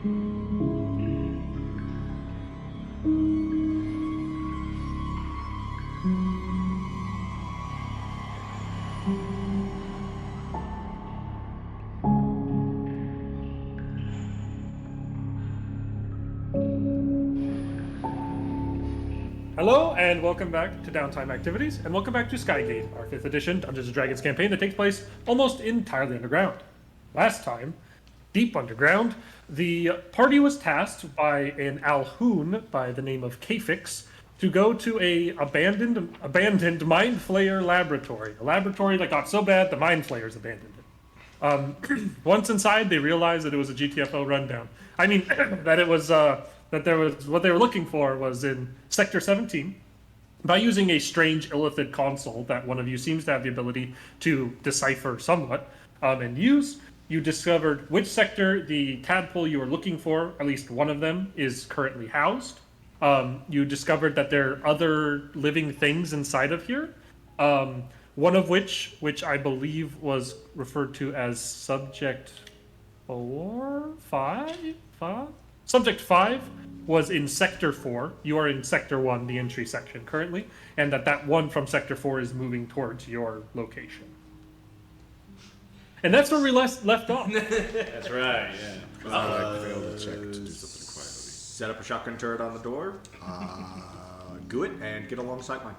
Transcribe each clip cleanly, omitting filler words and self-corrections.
Hello, and welcome back to Downtime Activities, and welcome back to Skygate, our 5th edition Dungeons & Dragons campaign that takes place almost entirely underground. Last time, deep underground, the party was tasked by an Alhoon by the name of Kafix to go to a abandoned Mind Flayer laboratory. A laboratory that got so bad, the Mind Flayers abandoned it. Once inside, they realized that it was a GTFO rundown. I mean, that it was... that there was what they were looking for was in Sector 17. By using a strange illithid console that one of you seems to have the ability to decipher somewhat and use, you discovered which sector the tadpole you were looking for, at least one of them, is currently housed. You discovered that there are other living things inside of here, one of which I believe was referred to as Subject 5? Subject 5 was in Sector 4. You are in Sector 1, the entry section currently, and that one from Sector 4 is moving towards your location. And that's where we left off. That's right, yeah. I failed to check to do something quietly. Set up a shotgun turret on the door, go it, and get alongside mine.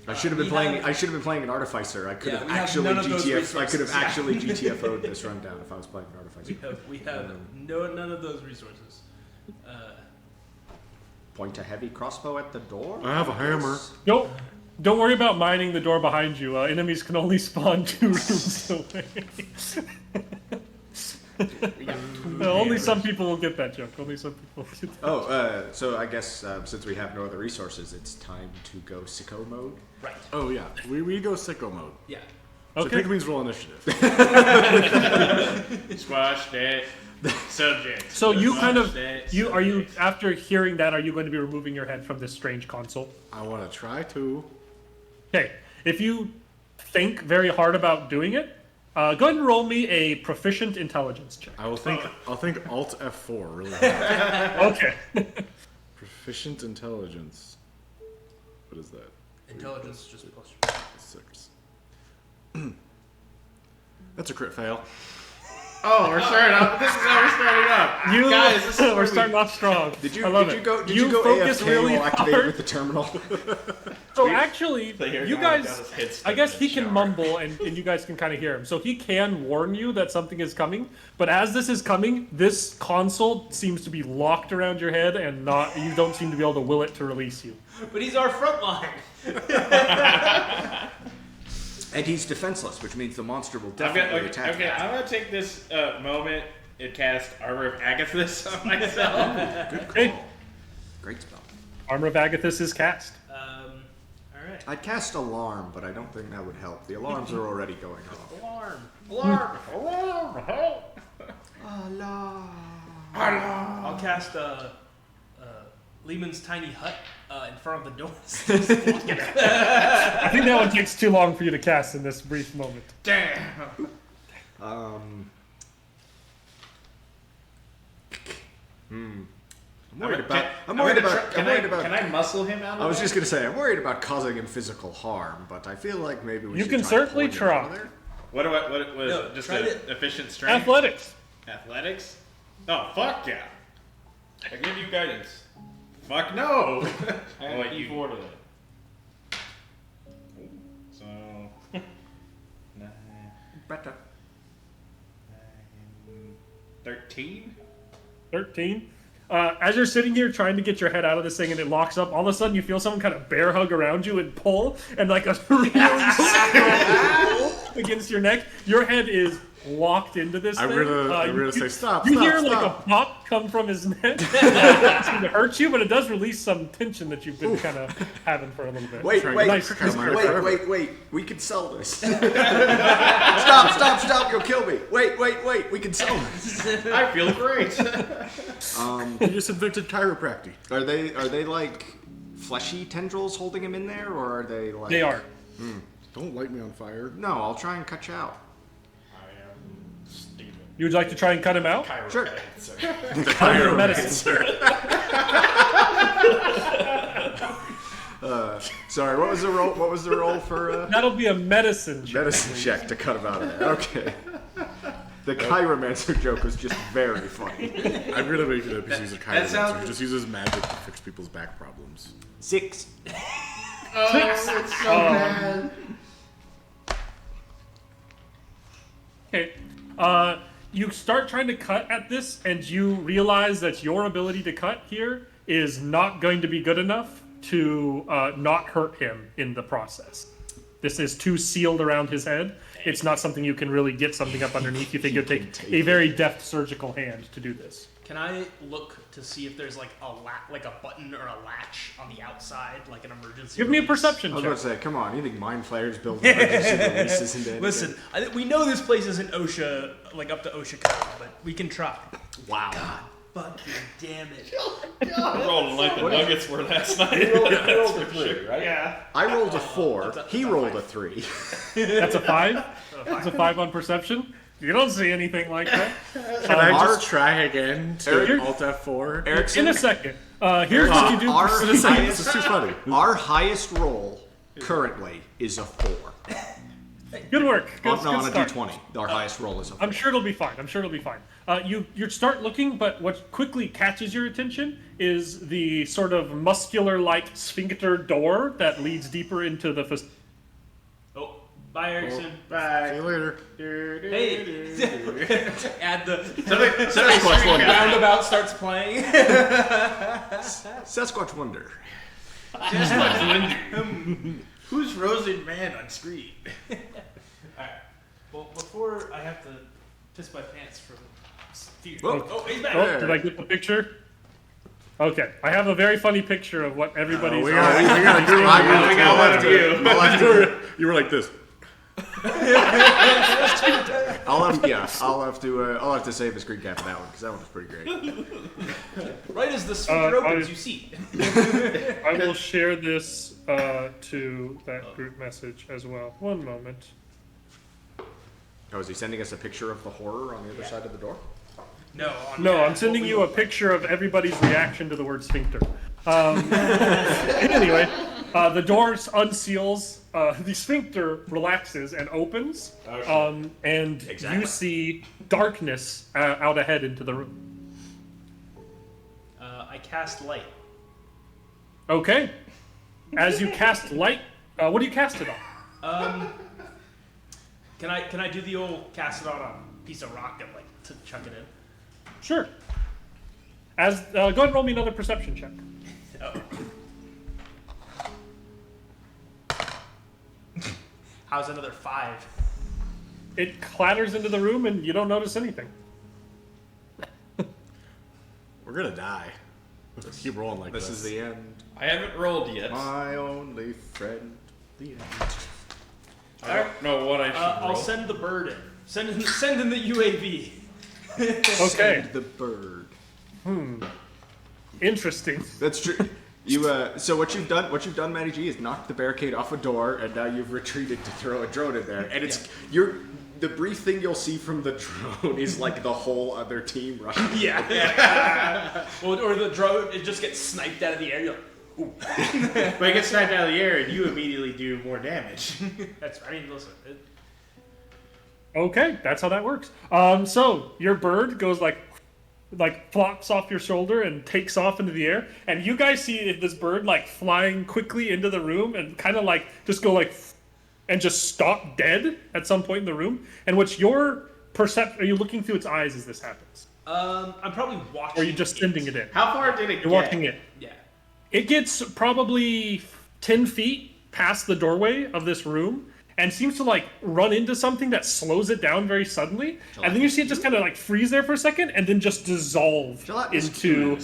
I should have been playing an artificer. I could have actually GTFO'd this rundown if I was playing an artificer. We have none of those resources. Point a heavy crossbow at the door. I have a hammer. Nope. Don't worry about mining the door behind you. Enemies can only spawn 2 rooms away. Only some people will get that joke. Only some people will get that. So I guess since we have no other resources, it's time to go sicko mode. Right. Oh yeah, we go sicko mode. Yeah. So Okay. pick means roll initiative. Squash that subject. So you kind of Squash are you after hearing that, are you going to be removing your head from this strange console? I want to try to. Okay. If you think very hard about doing it, go ahead and roll me a proficient intelligence check. I'll think Alt F4 really hard. Okay. Proficient intelligence. What is that? Intelligence just plus 6. That's a crit fail. Oh, we're starting up. This is how we're starting up. Guys, this is We're starting off strong. Did you I love did it. you go did You you go focus AFK really while activated hard. with the terminal? So actually, Player you got guys, his head stuck I guess in he the can shower. mumble and you guys can kind of hear him. So he can warn you that something is coming, but as this is coming, this console seems to be locked around your head and you don't seem to be able to will it to release you. But he's our front line. And he's defenseless, which means the monster will I'm definitely attack him. I'm gonna take this moment and cast Armor of Agathis on myself. Hey, Great spell. Armor of Agathis is cast. All right. I'd cast alarm, but I don't think that would help. The alarms are already going off. Alarm. Help! I'll cast Lehman's tiny hut in front of the door. I think that one takes too long for you to cast in this brief moment. Damn. I'm Can worried about. Can I muscle him out of I was there? just gonna say, I'm worried about causing him physical harm, but I feel like maybe we You should can try certainly pulling him out of try. there. What was No, it? Just try a to- efficient strength? Athletics. Athletics? Oh, fuck yeah. I give you guidance. Fuck no. Oh, wait, you. to that. So. 9, Better. 13? 13. As you're sitting here trying to get your head out of this thing and it locks up, all of a sudden you feel someone kind of bear hug around you and pull, and like a really strong pull against your neck. Your head is locked into this I'm thing. gonna say stop. You stop, hear stop. like a pop come from his neck. It's going to hurt you, but it does release some tension that you've been kind of having for a little bit. Wait, Nice. wait, we can sell this. Stop, you'll kill me. Wait, we can sell this. I feel great. You just invented chiropractic. Are they like fleshy tendrils holding him in there, or are they like... They are. Don't light me on fire. No, I'll try and cut you out. I am Steven. You would like to try and cut him out? Sure. The Roll medicine. Sorry, what was the roll? What was the roll for That'll be a medicine check. medicine check to cut him out of there? Okay. The chiromancer joke was just very funny. I really believe that he's a chiromancer. sounds- He just uses magic to fix people's back problems. 6. Okay. You start trying to cut at this, and you realize that your ability to cut here is not going to be good enough to not hurt him in the process. This is too sealed around his head. It's not something you can really get something up underneath. You think it would take a very deft surgical hand to do this. Can I look to see if there's like a button or a latch on the outside, like an emergency? Give me a release? perception I was check. about to say, come on, you think Mind Flayer's building emergency releases into anything? Listen, we know this place isn't OSHA, like up to OSHA code, but we can try. Wow. Fucking damn it! I rolled like the Nuggets were last night. That's for sure. right? Yeah. I rolled a 4. He rolled a 3. That's a 5. That's a 5 on perception. You don't see anything like that. Can I just try again to Eric- Alt F4? In a second. Here's what you do. Our for This highest, is too funny. our highest roll currently is a 4. Good work. Good, No, good on a start. D20. Our highest roll is a 4. I'm sure it'll be fine. You start looking, but what quickly catches your attention is the sort of muscular-like sphincter door that leads deeper into the facility. Oh, bye, Erickson. See you later. Hey. Add the Sasquatch wonder. roundabout starts playing. Sasquatch Wonder. Who's Rosen Man on screen? Alright. Well, before I have to piss my pants from fear. Whoa. Oh, he's back. Oh, did I get the picture? Okay, I have a very funny picture of what everybody's. We gotta do I got one of you. You were like this. I'll have to save the screen cap for that one because that one was pretty great. Right as the speaker opens, I- you see. I will share this to that group message as well. One moment. Oh, is he sending us a picture of the horror on the other side of the door? No, No, I'm sending you a picture of everybody's reaction to the word sphincter. Anyway, the door unseals, the sphincter relaxes and opens, and you see darkness out ahead into the room. I cast light. Okay. As you cast light, what do you cast it on? Can I do the old cast it on a piece of rock and like to chuck it in? Sure. Go ahead and roll me another perception check. Oh. How's another 5? It clatters into the room and you don't notice anything. We're gonna die. Let's keep rolling like this. This is the end. I haven't rolled yet. My only friend. The end. I don't know what I should roll. I'll send the bird in. Send in the UAV. Okay. The bird. Interesting. That's true. You so what you've done, Matty G, is knocked the barricade off a door, and now you've retreated to throw a drone in there. And it's the brief thing you'll see from the drone is like the whole other team rushing. Yeah. Well, or the drone, it just gets sniped out of the air. You're like, ooh. But it gets sniped out of the air and you immediately do more damage. Listen. Okay, that's how that works. So your bird goes like flops off your shoulder and takes off into the air, and you guys see this bird like flying quickly into the room and kind of like just go like and just stop dead at some point in the room. And what's your perception? Are you looking through its eyes as this happens, I'm probably watching. or are you just sending it in? How far did it get? You're watching it. Yeah. It gets probably 10 feet past the doorway of this room and seems to like run into something that slows it down very suddenly. And then you see it just kind of like freeze there for a second and then just dissolve Gelatinous into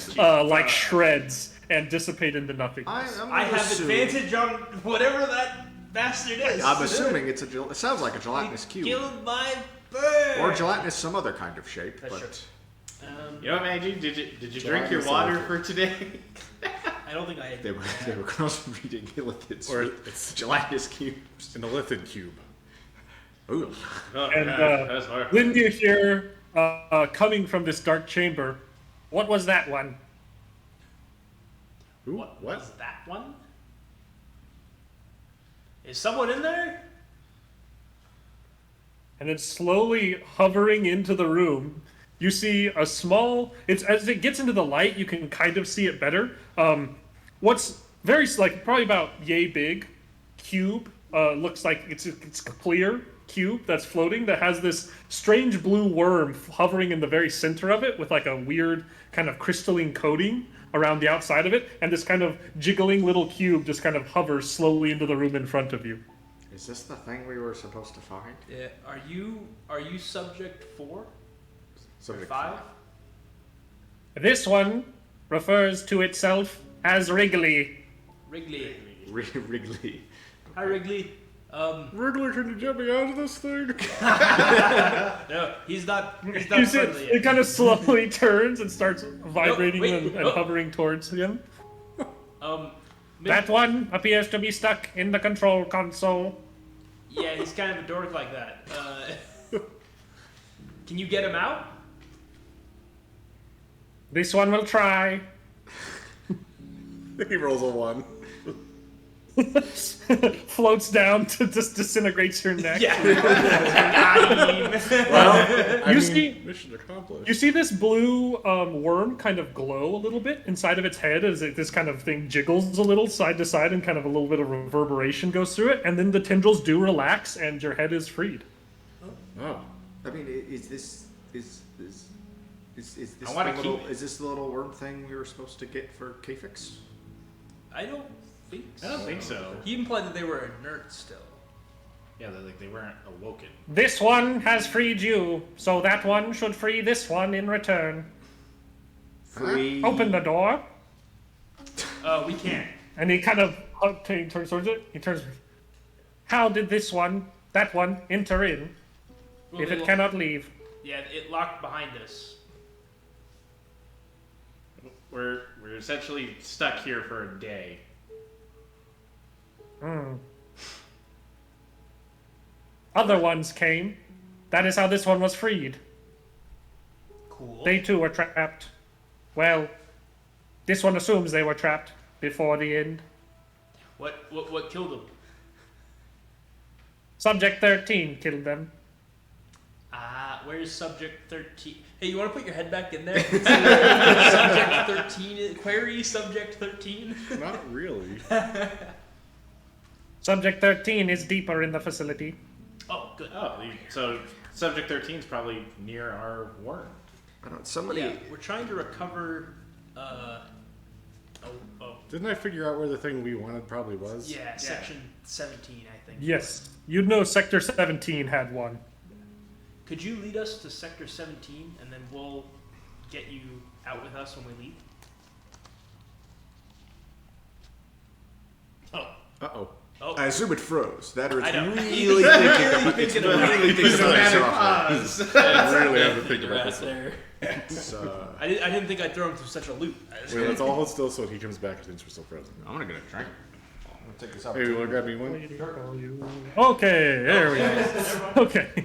like shreds and dissipate into nothing. I have advantage on whatever that bastard is. I'm assuming it sounds like a gelatinous cube. Killed my bird. Or gelatinous some other kind of shape. That's But You know what, Maggie? Did you drink your water for today? I don't think I had. they were crossbreeding illithids Or with it's gelatinous cubes. an illithid cube. Ooh. Oh, And that's hard. Lindy here coming from this dark chamber. What was that one? Who? What What? was that one? Is someone in there? And then slowly hovering into the room, you see a small. It's as it gets into the light, you can kind of see it better. What's very like probably about yay big cube. Looks like it's a clear cube that's floating that has this strange blue worm hovering in the very center of it with like a weird kind of crystalline coating around the outside of it, and this kind of jiggling little cube just kind of hovers slowly into the room in front of you. Is this the thing we were supposed to find? Yeah. Are you subject 4 or Subject 5? This one refers to itself as Wrigley. Wrigley. Wrigley. Hi, Wrigley. Wriggler, can you get me out of this thing? No, he's not You see friendly it yet. kind of slowly turns and starts vibrating wait, and oh. hovering towards him. Maybe- That one appears to be stuck in the control console. Yeah, he's kind of a dork like that. Can you get him out? This one will try. He rolls a 1. Floats down to just disintegrates your neck. Yeah. Got him. Well, You see- mission accomplished. You see this blue worm kind of glow a little bit inside of its head as this kind of thing jiggles a little side to side and kind of a little bit of reverberation goes through it, and then the tendrils do relax and your head is freed. Oh. I mean, is this this I wanna the little, keep it. is this the little worm thing we were supposed to get for K-Fix? I don't think so. I don't think so. He implied that they were inert still. Yeah, they weren't awoken. This one has freed you, so that one should free this one in return. Free. Open the door. We can't. And he kind of he turns towards it. He turns. How did this one, that one, enter in Well, if they it lo- cannot leave? Yeah, it locked behind us. We're essentially stuck here for a day. Other ones came. That is how this one was freed. Cool. They too were trapped. Well, this one assumes they were trapped before the end. What killed him? Subject 13 killed them. Where's subject 13? Hey, you want to put your head back in there? Subject 13. Query subject 13. Not really. Subject 13 is deeper in the facility. Oh, good. So subject 13 is probably near our worm. I don't. Somebody. Yeah, we're trying to recover. Didn't I figure out where the thing we wanted probably was? Yeah, section 17, I think. Yes, you'd know Sector 17 had one. Could you lead us to sector 17, and then we'll get you out with us when we leave? Uh-oh. Oh, I assume it froze. That or it's I know. really thinking about Pause. I really have to think about this one. there. It's, I didn't think I'd throw him through such a loop. Wait, let's all hold still so he comes back since we're still frozen. I'm gonna get a drink. I'm gonna take this out. Hey, you want to grab me one? Okay, there we go. Okay.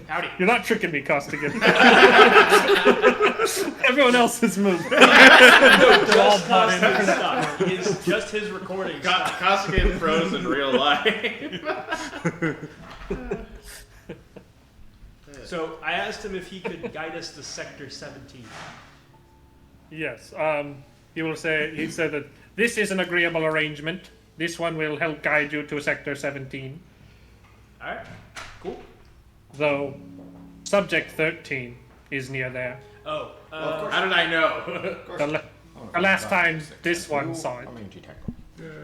Howdy. You're not tricking me, Costigan. Everyone else has moved. They're all bought in. His stuff. Just his recording stuff. Costigan froze in real life. So I asked him if he could guide us to sector 17. Yes. He said that this is an agreeable arrangement. This one will help guide you to Sector 17. Alright, cool. Though, Subject 13 is near there. Oh, How did I know? The last time this one saw it.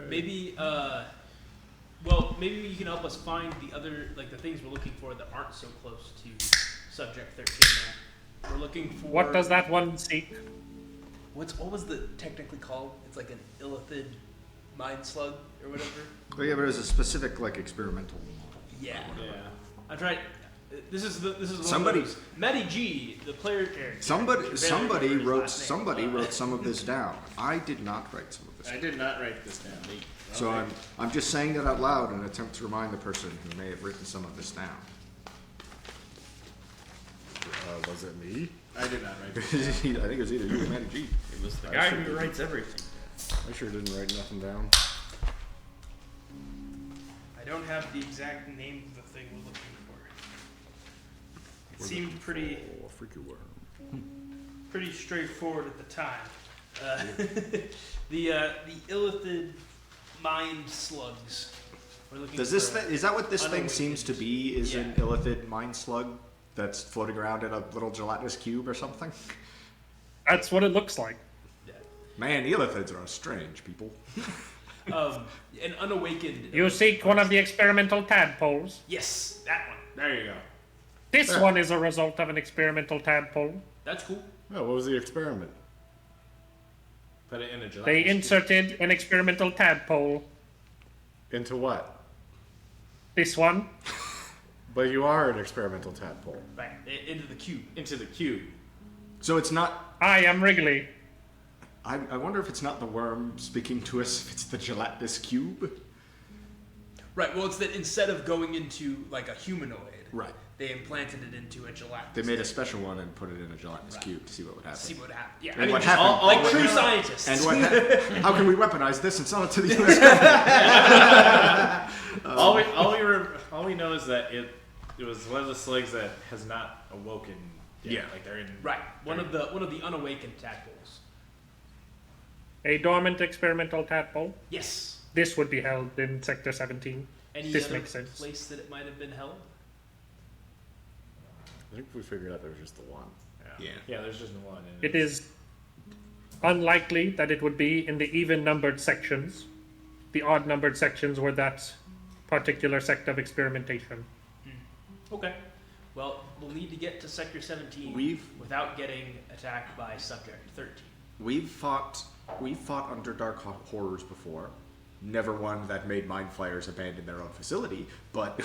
maybe, maybe you can help us find the other, like the things we're looking for that aren't so close to subject 13 now. We're looking for... What does that one seek? What was the technically called? It's like an illithid mind slug or whatever. Oh yeah, but it was a specific like experimental. Yeah. Yeah. I'm trying... This is one Somebody- of those. Matty G, the player. Somebody remember wrote his last name. some of this down. I did not write some of this I down. did not write this down. So I'm just saying that out loud in an attempt to remind the person who may have written some of this down. Was it me? I did not write I this down. think it was either you or Matty G. It was the I guy sure who did. writes everything. I sure didn't write nothing down. I don't have the exact name of the thing we're looking for. It seemed pretty Oh, a freaky worm. straightforward at the time. The illithid mind slugs. We're looking Does this for thing, is that what this thing seems to be? Is an Yeah. illithid mind slug that's floating around in a little gelatinous cube or something? That's what it looks like. Man, illithids are strange people. an unawakened. You seek one of the experimental tadpoles. Yes, that one. There you go. This one is a result of an experimental tadpole. That's cool. Oh, what was the experiment? Put it in a gelatinous They cube. inserted an experimental tadpole. Into what? This one. But you are an experimental tadpole. Right, into the cube. into the cube. So it's not. I am Wrigley. I wonder if it's not the worm speaking to us, if it's the gelatinous cube. Right. Well, it's that instead of going into like a humanoid, Right. they implanted it into a gelatinous. They made a thing. special one and put it in a gelatinous cube to see what would happen. See what happens. Yeah, And I mean, what just happened? like true scientists. And what? How can we weaponize this and sell it to the U.S. government? All we know is that it was one of the slugs that has not awoken yet. Yeah. Like they're in. Right. One of the unawakened tadpoles. A dormant experimental tadpole. Yes. This would be held in Sector 17. Any This other makes sense. place that it might have been held? I think we figured out there was just the one. Yeah. Yeah, there's just one. And It is unlikely that it would be in the even-numbered sections. The odd-numbered sections were that particular sect of experimentation. Okay. Well, we'll need to get to Sector 17 without getting attacked by Subject 13. We've fought Underdark horrors before. Never one that made Mind Flayers abandon their own facility, but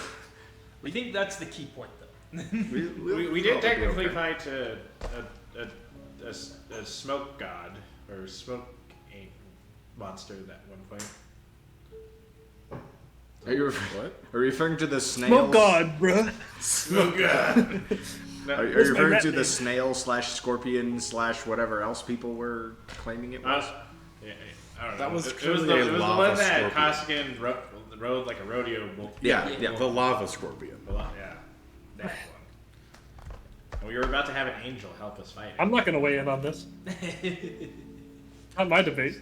We think that's the key point, though. we did technically fight a smoke god or smoke monster at one point. Are you What? are you referring to the snails? Oh God, bruh. Smoke god. Are you What's my referring rat to the name? snail / scorpion / whatever else people were claiming it was? Yeah, I don't know. That was it was clearly the a one lava that scorpion. Koskinen rode like a rodeo bull. Yeah. The lava scorpion. Yeah, that one. And we were about to have an angel help us fight it. I'm not going to weigh in on this. Not my debate.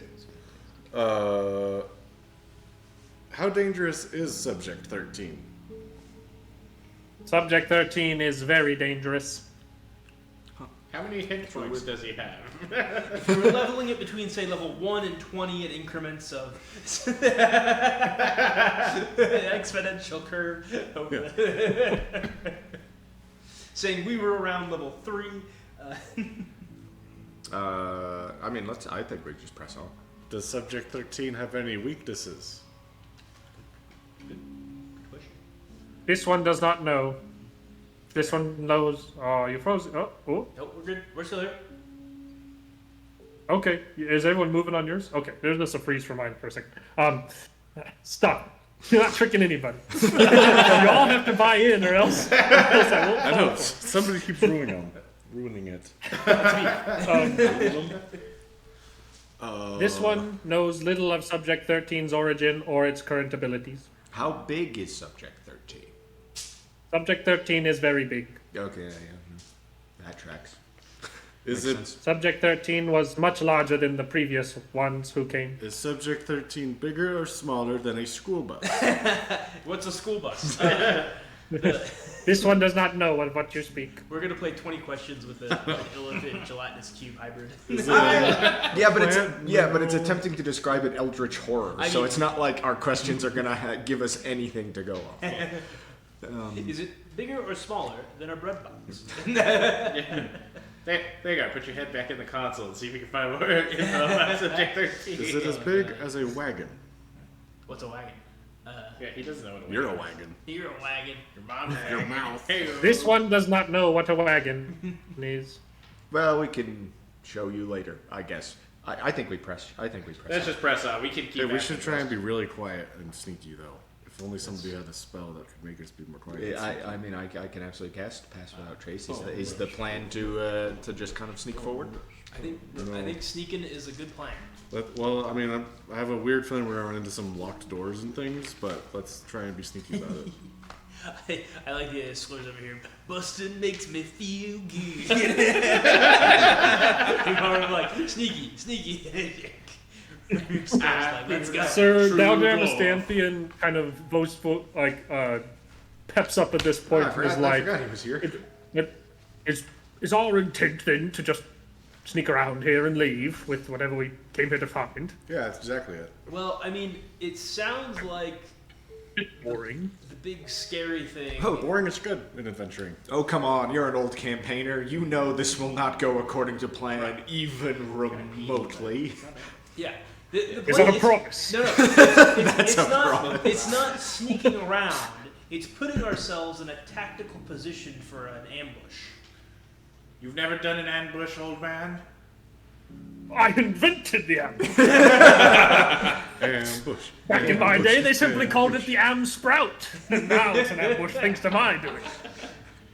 How dangerous is Subject 13? Subject 13 is very dangerous. How many hit points does he have? If we were leveling it between, say, level 1 and 20 in increments of exponential curve. Saying we were around level 3. I mean, I think we just press on. Does Subject 13 have any weaknesses? This one does not know. This one knows. Oh, you froze. Oh. Nope, we're good. We're still here. Okay. Is everyone moving on yours? Okay. There's just a freeze for mine for a second. Stop. You're not tricking anybody. You all have to buy in, or else I won't. I know. Somebody keeps ruining it. This one knows little of Subject 13's origin or its current abilities. How big is Subject 13? Subject 13 is very big. Okay, yeah. That tracks. Is Makes it? sense. Subject 13 was much larger than the previous ones who came. Is Subject 13 bigger or smaller than a school bus? What's a school bus? This one does not know what you speak. We're gonna play 20 questions with an illithid gelatinous cube hybrid. Yeah, but it's attempting to describe an eldritch horror, I so mean- it's not like our questions are gonna give us anything to go off of. Is it bigger or smaller than a bread box? There you go. Put your head back in the console and see if you can find more info about Subject 13. Is it as big as a wagon? What's a wagon? Yeah, he doesn't know what a You're a wagon wagon. You're a wagon. Your mom's Your mouth. This one does not know what a wagon is. Well, we can show you later, I guess. I think we press. Let's just press on. We can keep. Yeah, we asking should try and be questions. really quiet and sneaky though. If only somebody had a spell that could make us be more quiet. I mean, I can absolutely cast Pass Without Trace. Is the plan to just kind of sneak forward? I think sneaking is a good plan. Well, I mean, I have a weird feeling we're gonna run into some locked doors and things, but let's try and be sneaky about it. I like the slurs over here. Bustin' makes me feel good. I'm like, sneaky. Let's go. Sir True Daldramastanthian kind of boastful, peps up at this point for his life. I forgot he was here. It's our intent then to just sneak around here and leave with whatever we came here to find. Yeah, that's exactly it. Well, I mean, it sounds like Boring. the big scary thing. Oh, Boring is good in adventuring. Oh, come on, you're an old campaigner. You know this will not go according to plan, even remotely. Yeah. The Is point that a promise? No, it's not sneaking around. It's putting ourselves in a tactical position for an ambush. You've never done an ambush, old man? I invented the ambush. Ambush. Back in my day, they simply called it the am sprout. And now it's an ambush thanks to my doing.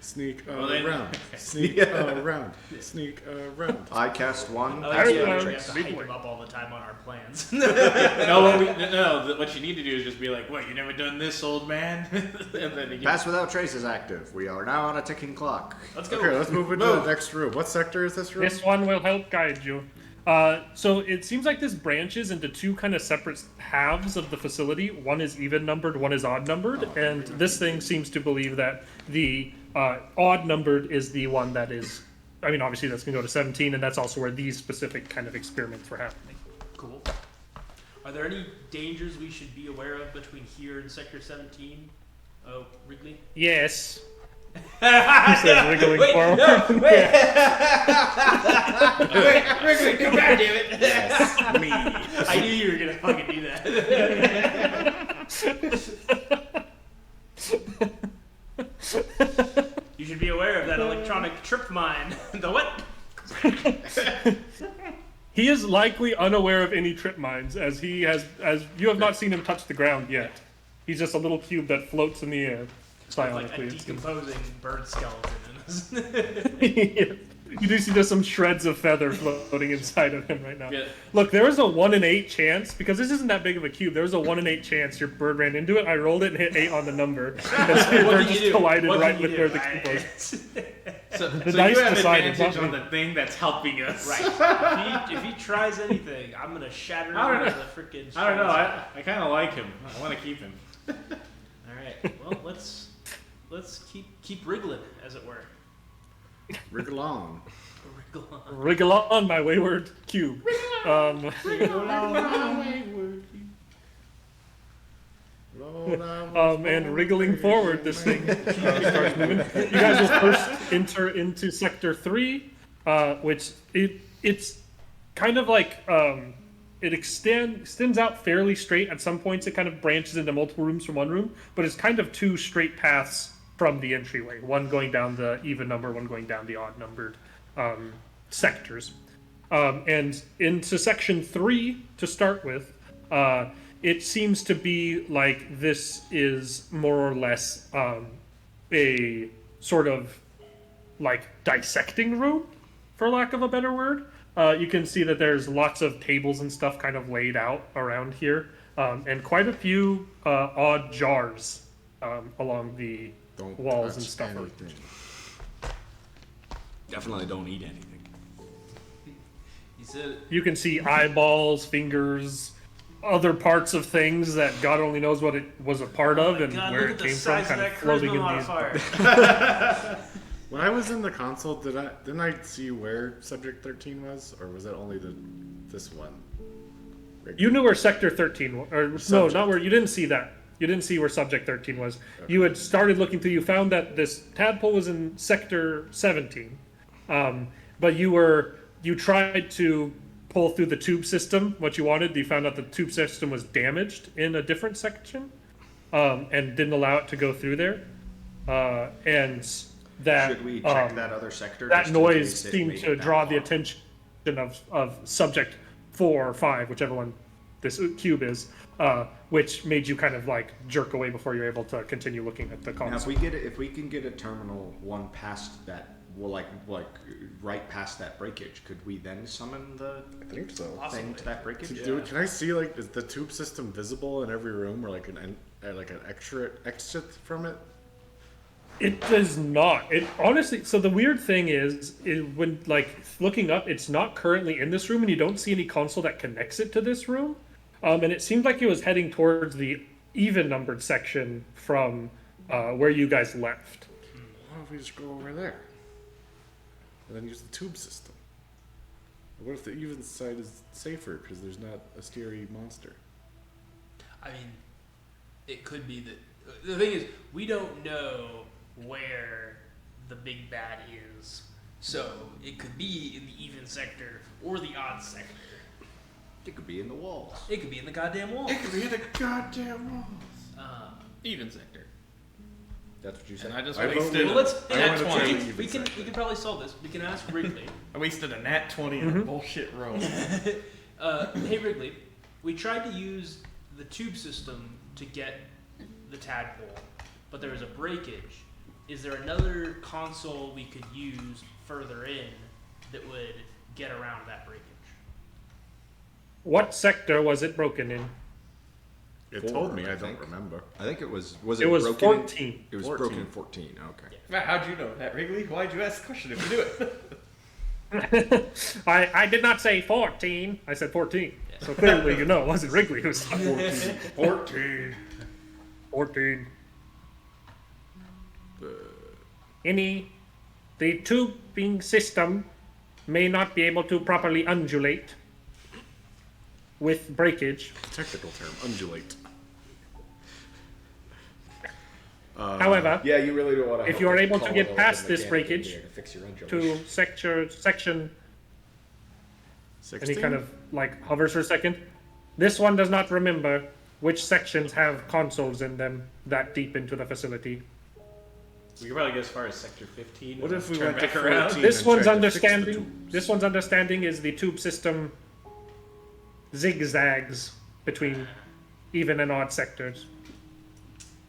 Sneak then- around. Sneak around. Sneak around. I cast one. I like the know. idea we have to hype Midway. him up all the time on our plans. No, what you need to do is just be like, what, you never done this, old man? And then you Pass Without Trace is active. We are now on a ticking clock. Let's go. Okay, let's move into the next room. What sector is this room? This one will help guide you. So it seems like this branches into two kind of separate halves of the facility. One is even numbered, one is odd numbered, and this thing seems to believe that the odd numbered is the one that is. I mean, obviously that's going to go to 17, and that's also where these specific kind of experiments were happening. Cool. Are there any dangers we should be aware of between here and Sector 17? Oh, Wrigley? Yes. He says wriggling forward. Wrigley, come back, damn it! Me. I knew you were gonna fucking do that. You should be aware of that electronic trip mine. The what? He is likely unaware of any trip mines, as you have not seen him touch the ground yet. He's just a little cube that floats in the air, Like silently. a decomposing bird skeleton in Yeah. You do see just some shreds of feather floating inside of him right now. Yeah. Look, there was a 1 in 8 chance, because this isn't that big of a cube, there was a 1 in 8 chance your bird ran into it. I rolled it and hit 8 on the number. Because your bird just collided right with where the cube was. So dice you have decided, advantage not on me. the thing that's helping us. Right. If he tries anything, I'm gonna shatter I him don't with the freaking. I don't know. I kind of like him. I want to keep him. All right. Well, let's keep wriggling, as it were. Wriggle on. Wriggle on. Wriggle on, my wayward cube. And wriggling forward, this thing starts moving. You guys will first enter into Sector 3, which it's kind of like it extends out fairly straight. At some points, it kind of branches into multiple rooms from one room, but it's kind of two straight paths from the entryway. One going down the even number, one going down the odd numbered sectors. And into Section 3 to start with, it seems to be like this is more or less a sort of like dissecting room, for lack of a better word. You can see that there's lots of tables and stuff kind of laid out around here, and quite a few odd jars along the Don't walls touch and stuff. anything. Definitely don't eat anything. He said, You can see eyeballs, fingers, other parts of things that God only knows what it was a part "Oh of my and God, where look it at the came from, size of kind of that floating charisma in these. modifier." When I was in the console, didn't I see where Subject 13 was, or was that only this one? You knew where Sector 13 was, or no, Subject. not where, you didn't see that. You didn't see where Subject 13 was. You had started looking through, you found that this tadpole was in Sector 17. But you tried to pull through the tube system, what you wanted. You found out the tube system was damaged in a different section. and didn't allow it to go through there. And that Should we check that other sector? that just in noise case it seemed made to it that draw the far? attention of subject 4 or 5, whichever one this cube is, which made you kind of like jerk away before you're able to continue looking at the Now, console. if we can get a terminal one past that, well, like right past that breakage, could we then summon the I think so. thing to that breakage? Can I see like is the tube system visible in every room, or like an exit from it? It does not. It honestly. So the weird thing is when like looking up, it's not currently in this room, and you don't see any console that connects it to this room. And it seemed like it was heading towards the even-numbered section from where you guys left. Why don't we just go over there and then use the tube system? What if the even side is safer because there's not a scary monster? I mean, it could be that. The thing is, we don't know where the big bad is, so it could be in the even sector or the odd sector. It could be in the walls. It could be in the goddamn wall. It could be the goddamn walls. Even sector. That's what you said. And I just I wasted Well, let's. I yeah, wanna try the even we can sector. probably solve this. We can ask Wrigley. I wasted a nat 20 in a bullshit roll. Hey Wrigley, we tried to use the tube system to get the tadpole, but there was a breakage. Is there another console we could use further in that would get around that breakage? What sector was it broken in? It 4, told me. I don't think. remember. I think it was. It was broken 14. It was 14. broken in 14. Okay. Matt, how'd you know that, Wrigley? Why'd you ask the question if you do it? I did not say 14. I said 14. So clearly, you know, it wasn't Wrigley who was 14. 14. 14. The tubing system may not be able to properly undulate with breakage. Technical term, undulate. However, Yeah, you really don't want to. If you are able to get past this breakage to fix your engine. to section, and 16? he kind of like hovers for a second. This one does not remember which sections have consoles in them that deep into the facility. We could probably get as far as sector 15. What and if we turn went to back around? 14? This and one's tried to fix the understanding. tubes? This one's understanding is the tube system zigzags between even and odd sectors.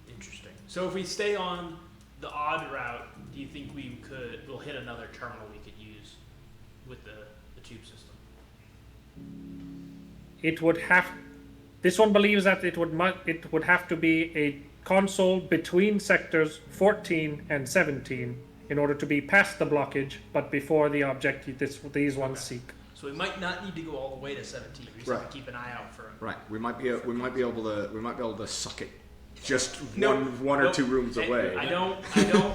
Interesting. So if we stay on the odd route, do you think we'll hit another terminal we could use with the tube system? It would have. This one believes that it would have to be a console between sectors 14 and 17 in order to be past the blockage, but before the object these ones seek. So we might not need to go all the way to 17. We just have to keep an eye out for him. Right. We might be able to suck it just No, one or no, two rooms hey, away. I don't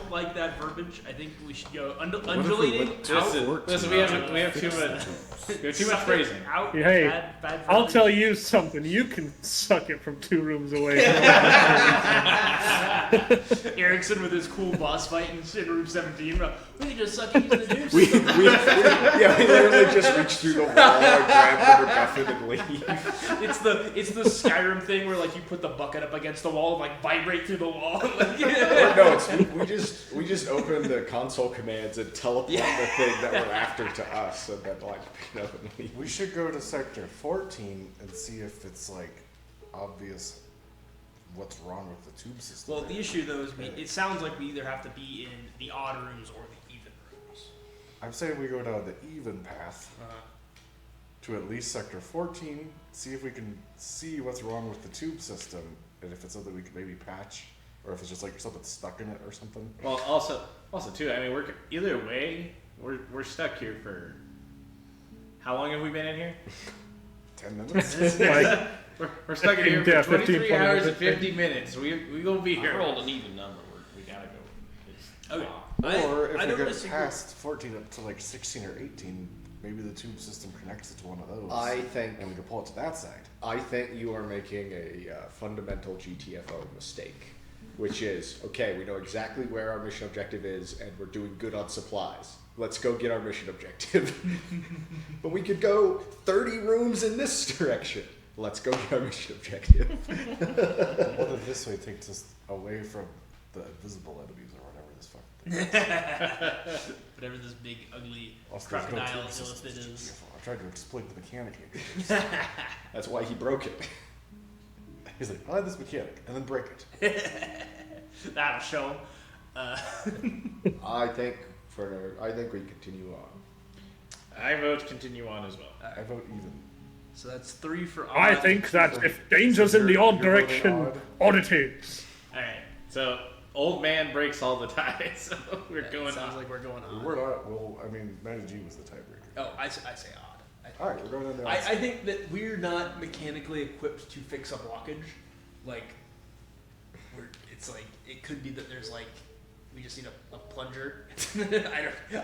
like that verbiage. I think we should go What if we undulating went to out. Listen, we have too much. We have too much phrasing. Out. Hey, bad I'll verbiage. tell you something. You can suck it from 2 rooms away. Erickson with his cool boss fight in room 17. Bro. We can just suck it using the juice. we literally just reach through the wall and grab the MacGuffin and leave. It's the Skyrim thing where like you put the bucket up against the wall and like vibrate through the wall. Like, No, we just open the console commands and teleport the thing that we're after to us, and then like pick it up and leave. We should go to sector 14 and see if it's like obvious what's wrong with the tube system. well, the issue though is it sounds like we either have to be in the odd rooms or the even rooms. I'm saying we go down the even path to at least sector 14, see if we can see what's wrong with the tube system, and if it's something we can maybe patch, or if it's just like something stuck in it or something. Well, also too. I mean, either way, we're stuck here for. How long have we been in here? 10 minutes? Like, We're stuck in here for Yeah, 23 15, hours 20 and 50 minutes. We gonna be I here. rolled an even number. We gotta go. Okay. Or if I we don't get disagree. past 14 up to like 16 or 18, maybe the tube system connects it to one of those. I think And we can pull it to that side. I think you are making a fundamental GTFO mistake, which is, okay, we know exactly where our mission objective is, and we're doing good on supplies. Let's go get our mission objective. But we could go 30 rooms in this direction. Let's go to our mission objective. What if this way takes us away from the invisible enemies or whatever this fucking thing is? Whatever this big, ugly Also, there's no crocodile tube system illithid to is. GTFO. I tried to explain the mechanic here. That's why he broke it. He's like, I like this mechanic, and then break it. That'll show him. I think we continue on. I vote continue on as well. I vote even. So that's 3 for odd. I think that if danger's in the odd direction, odd it is. Alright, so old man breaks all the ties, so we're It going sounds on. like we're going on. We're not, well, I mean, Matty G was the tiebreaker. Oh, I say odd. Alright, we're going on the I outside. think that we're not mechanically equipped to fix a blockage. Like, it's like, it could be that there's like, we just need a plunger. Look, it's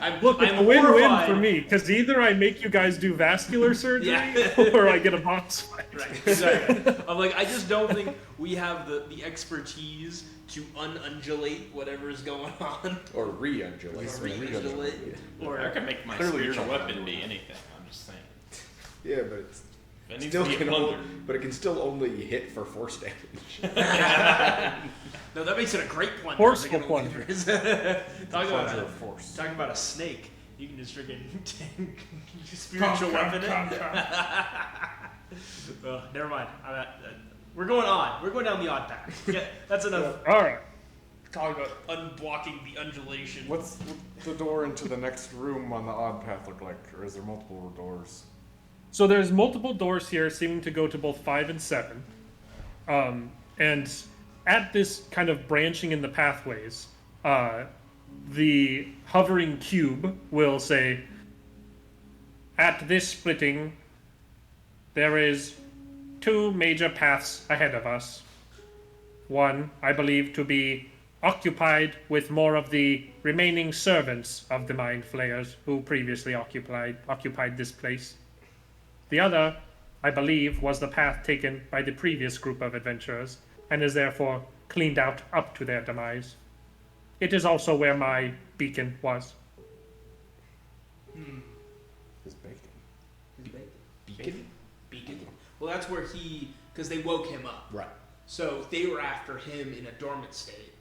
I'm a win-win horrified. for me, because either I make you guys do vascular surgery, Yeah. or I get a boss fight. Right, exactly. I'm like, I just don't think we have the expertise to unundulate whatever is going on. Or re-undulate. Or re-undulate. I Or can make my Clearly you're spiritual not weapon gonna be do anything, I'm just saying. Yeah, but it's It needs still to be can a only, plunger. but it can still only hit for force damage. no, that makes it a great plunger. Forceful Talk plunger. Plunger of force. Talking about a snake, you can just freaking spiritual weapon it. Never mind. We're going on. We're going down the odd path. Yeah, that's enough Alright. talking about unblocking the undulation. What's the door into the next room on the odd path look like? Or is there multiple doors? So there's multiple doors here, seeming to go to both 5 and 7. And at this kind of branching in the pathways, the hovering cube will say, at this splitting, there is 2 major paths ahead of us. One, I believe, to be occupied with more of the remaining servants of the Mind Flayers who previously occupied this place. The other, I believe, was the path taken by the previous group of adventurers, and is therefore cleaned out up to their demise. It is also where my beacon was. Is bacon. Beacon? Beacon. Well, that's where because they woke him up. Right. So they were after him in a dormant state.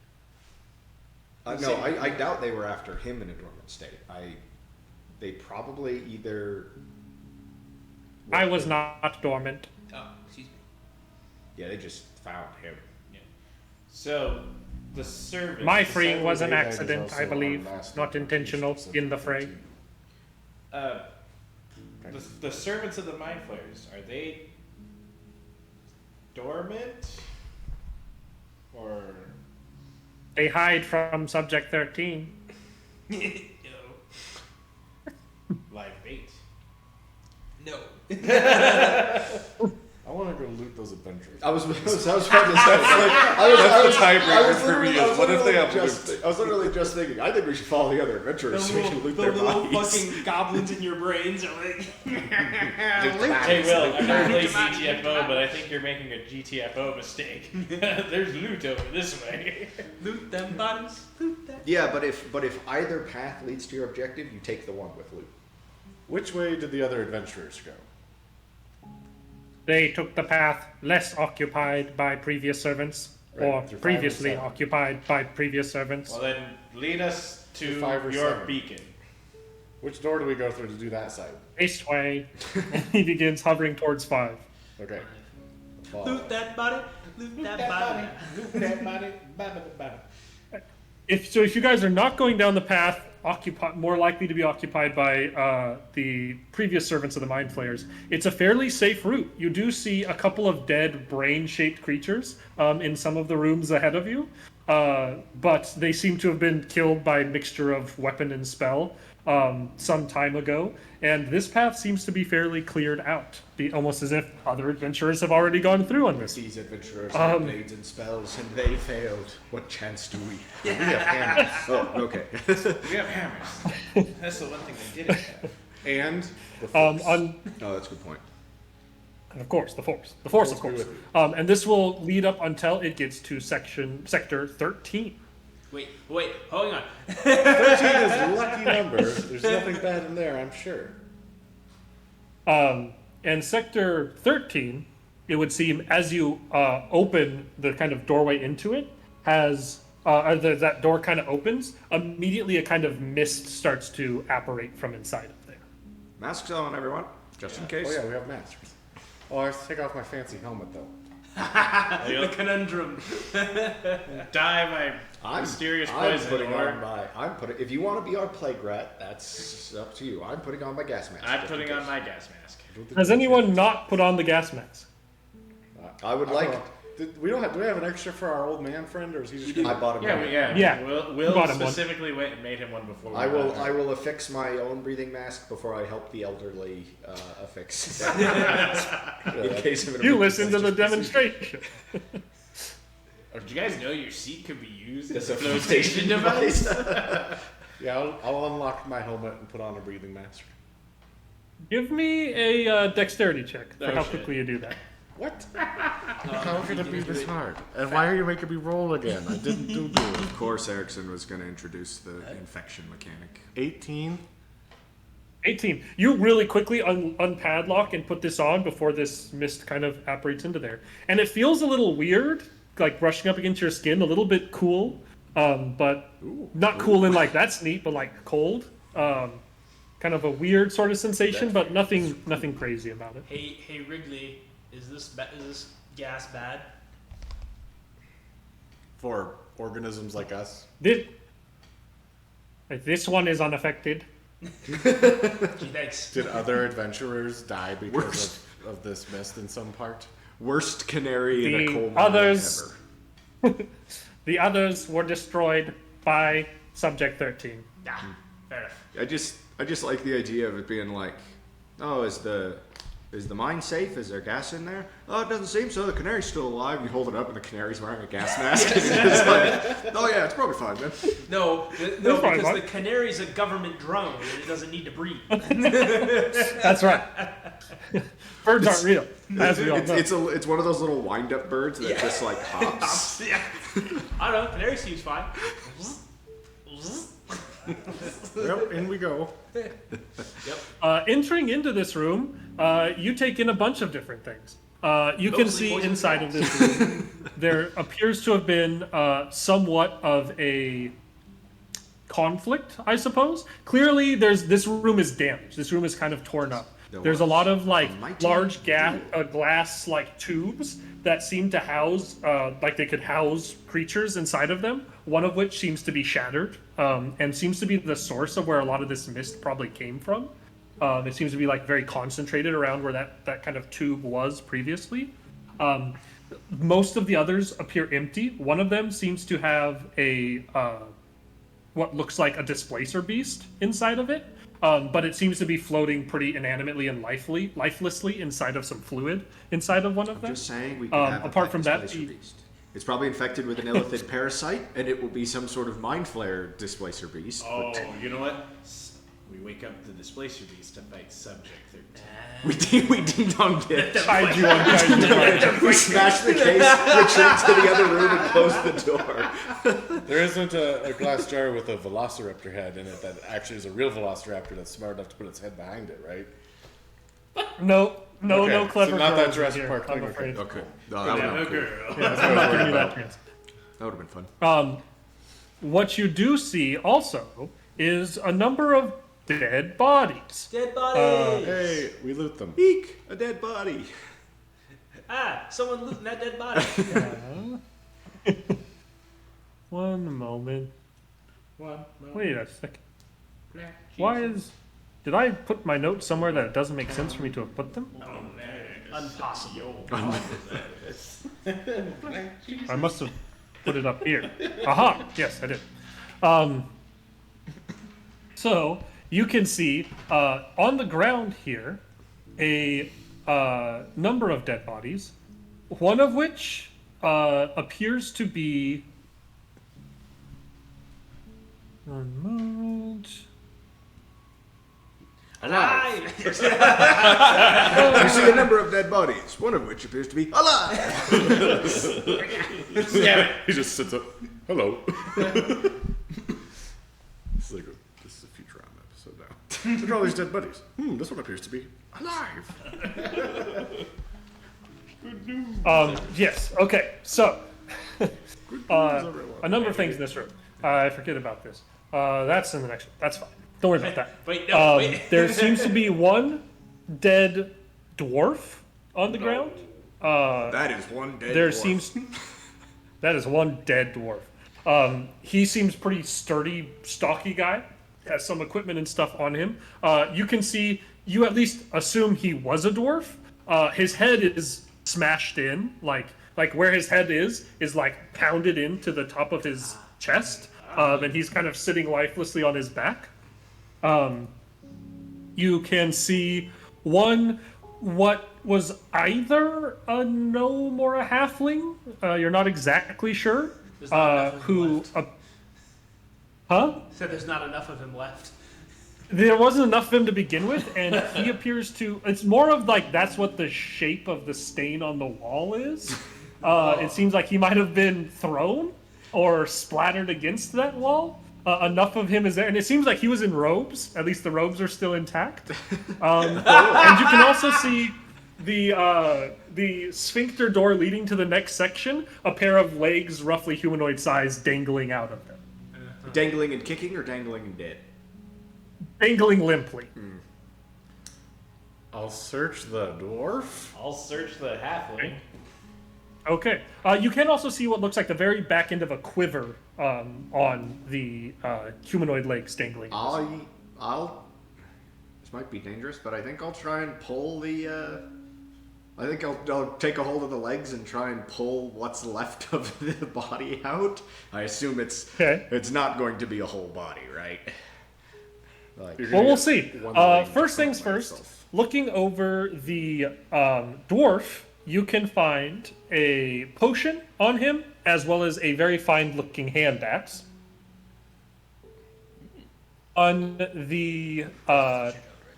No, I doubt they were after him in a dormant state. They probably either. I was not dormant. Oh, excuse me. Yeah, they just found him. So, the servant. My freeing was an Skygate is accident, also I believe, unmasked not intentional in the fray. The servants of the Mind Flayers, are they dormant? Or. They hide from Subject 13. Live bait? No. I want to go loot those adventures. I was about to say. That's the tiebreaker for me. Is what if they have loot? I was literally just thinking. I think we should follow the other adventurers so we can loot their bodies. fucking goblins in your brains are like. Hey, Will, I've never played GTFO, but I think you're making a GTFO mistake. There's loot over this way. Loot them bodies. Loot them. Yeah, but if either path leads to your objective, you take the one with loot. Which way did the other adventurers go? They took the path less occupied by previous servants, Right, or through 5 and previously 7. occupied by previous servants. Well, then lead us to 5 or your 7. beacon. Which door do we go through to do that side? This way, and he begins hovering towards 5. Okay. Loot that body. Loot that body. Loot that body. If you guys are not going down the path more likely to be occupied by the previous servants of the Mind Flayers, it's a fairly safe route. You do see a couple of dead brain-shaped creatures in some of the rooms ahead of you, but they seem to have been killed by a mixture of weapon and spell some time ago, and this path seems to be fairly cleared out, almost as if other adventurers have already gone through on this. These adventurers have blades and spells, and they failed. What chance do we? We have hammers. Oh, okay. We have hammers. That's the one thing they didn't have. And the force. And Oh, that's a good point. of course, the force, of course. be with And this will lead up until it gets to sector 13. Wait, hold on. 13 is a lucky number. There's nothing bad in there, I'm sure. And sector 13 it would seem, as you open the kind of doorway into it, that door kind of opens, immediately a kind of mist starts to apparate from inside of there. Masks on, everyone, just in case. Oh yeah, we have masks. Oh, I have to take off my fancy helmet though. The conundrum. Die by mysterious poison. If you want to be our plague rat, that's up to you. I'm putting on my gas mask. I'm putting on my gas mask. Has anyone not put on the gas mask? I would like. Do we have an extra for our old man friend, or is he just? I bought him. Yeah. Will bought him one. specifically made him one before. I will affix my own breathing mask before I help the elderly affix. In case of an You emergency. listened to the demonstration. Did you guys know your seat could be used As as a a flotation device? Yeah, I'll unlock my helmet and put on a breathing mask. Give me a dexterity check for Oh, how shit. quickly you do that. What? How could it be this hard? And why are you making me roll again? I didn't do good. Of course, Erickson was going to introduce the infection mechanic. 18. 18. You really quickly unpadlock and put this on before this mist kind of apparates into there. And it feels a little weird, like brushing up against your skin, a little bit cool, but not cool in like, that's neat, but like cold. Kind of a weird sort of sensation, but nothing crazy about it. Hey Wrigley, is this gas bad? For organisms like us. This one is unaffected. Gee, thanks. Did other adventurers die because of this mist in some part? Worst canary in a The coal mine others- ever. The others were destroyed by Subject 13. Ah, fair enough. I just like the idea of it being like, oh, is the mine safe? Is there gas in there? Oh, it doesn't seem so. The canary's still alive. You hold it up, and the canary's wearing a gas mask. And it's like, oh yeah, it's probably fine then. No, fine, because what? the canary's a government drone and it doesn't need to breathe. That's right. Birds aren't real, as we all know. It's one of those little wind-up birds that just like hops. Yeah. I don't know. Canary seems fine. Yep, in we go. Entering into this room, you take in a bunch of different things. You can Mostly see poison inside of this room, there appears to have been somewhat of a conflict, I suppose. Clearly, this room is damaged. This room is kind of torn up. There's a lot of like large glass like tubes that seem to house, like they could house creatures inside of them. One of which seems to be shattered, and seems to be the source of where a lot of this mist probably came from. It seems to be like very concentrated around where that kind of tube was previously. Most of the others appear empty. One of them seems to have a what looks like a displacer beast inside of it. But it seems to be floating pretty inanimately and lifelessly inside of some fluid inside of one of them. Just saying, we can have apart a from that, displacer beast. It's probably infected with an illithid parasite, and it will be some sort of Mind Flayer displacer beast. Oh, you know what? We wake up the displacer beast to fight Subject 13. We ding dong did. Kaiju on kaiju. We smash the case, retreat to the other room, and close the door. There isn't a glass jar with a velociraptor head in it that actually is a real velociraptor that's smart enough to put its head behind it, right? No Okay, clever so not that girls Jurassic here, Park I'm thing, afraid. Okay. No, that would have been cool. Yeah, I'm not giving you that chance. That would have been fun. What you do see also is a number of dead bodies. Dead bodies. Hey, we loot them. Eek! A dead body. Someone looting that dead body. One moment. Wait a second. Did I put my notes somewhere that it doesn't make sense for me to have put them? Impossible. I must have put it up here. Aha! Yes, I did. So you can see on the ground here a number of dead bodies, one of which appears to be. One moment. Alive. You see a number of dead bodies, one of which appears to be alive. He just sits up. Hello. This is a Futurama episode now. Look at all these dead buddies. This one appears to be alive. Yes. Okay. So, a number of things in this room. I forget about this. That's in the next one. That's fine. Don't worry about that. Wait, no, wait. There seems to be one dead dwarf on the ground. That is one dead There dwarf. seems that is one dead dwarf. He seems pretty sturdy, stocky guy. Has some equipment and stuff on him. You can see. You at least assume he was a dwarf. His head is smashed in, like where his head is like pounded into the top of his chest, and he's kind of sitting lifelessly on his back. You can see what was either a gnome or a halfling. You're not exactly sure. There's not enough of him left. Huh? Said there's not enough of him left. There wasn't enough of him to begin with, and he appears to. It's more of like that's what the shape of the stain on the wall is. It seems like he might have been thrown or splattered against that wall. Enough of him is there, and it seems like he was in robes. At least the robes are still intact. And you can also see the sphincter door leading to the next section. A pair of legs, roughly humanoid size, dangling out of them. Dangling and kicking or dangling and dead? Dangling limply. I'll search the dwarf. I'll search the halfling. Okay. You can also see what looks like the very back end of a quiver on the humanoid legs dangling. I'll. This might be dangerous, but I think I'll try and pull the. I think I'll take a hold of the legs and try and pull what's left of the body out. I assume it's not going to be a whole body, right? Like, Well, we'll see. First things first. Looking over the dwarf, you can find a potion on him, as well as a very fine-looking hand axe. On the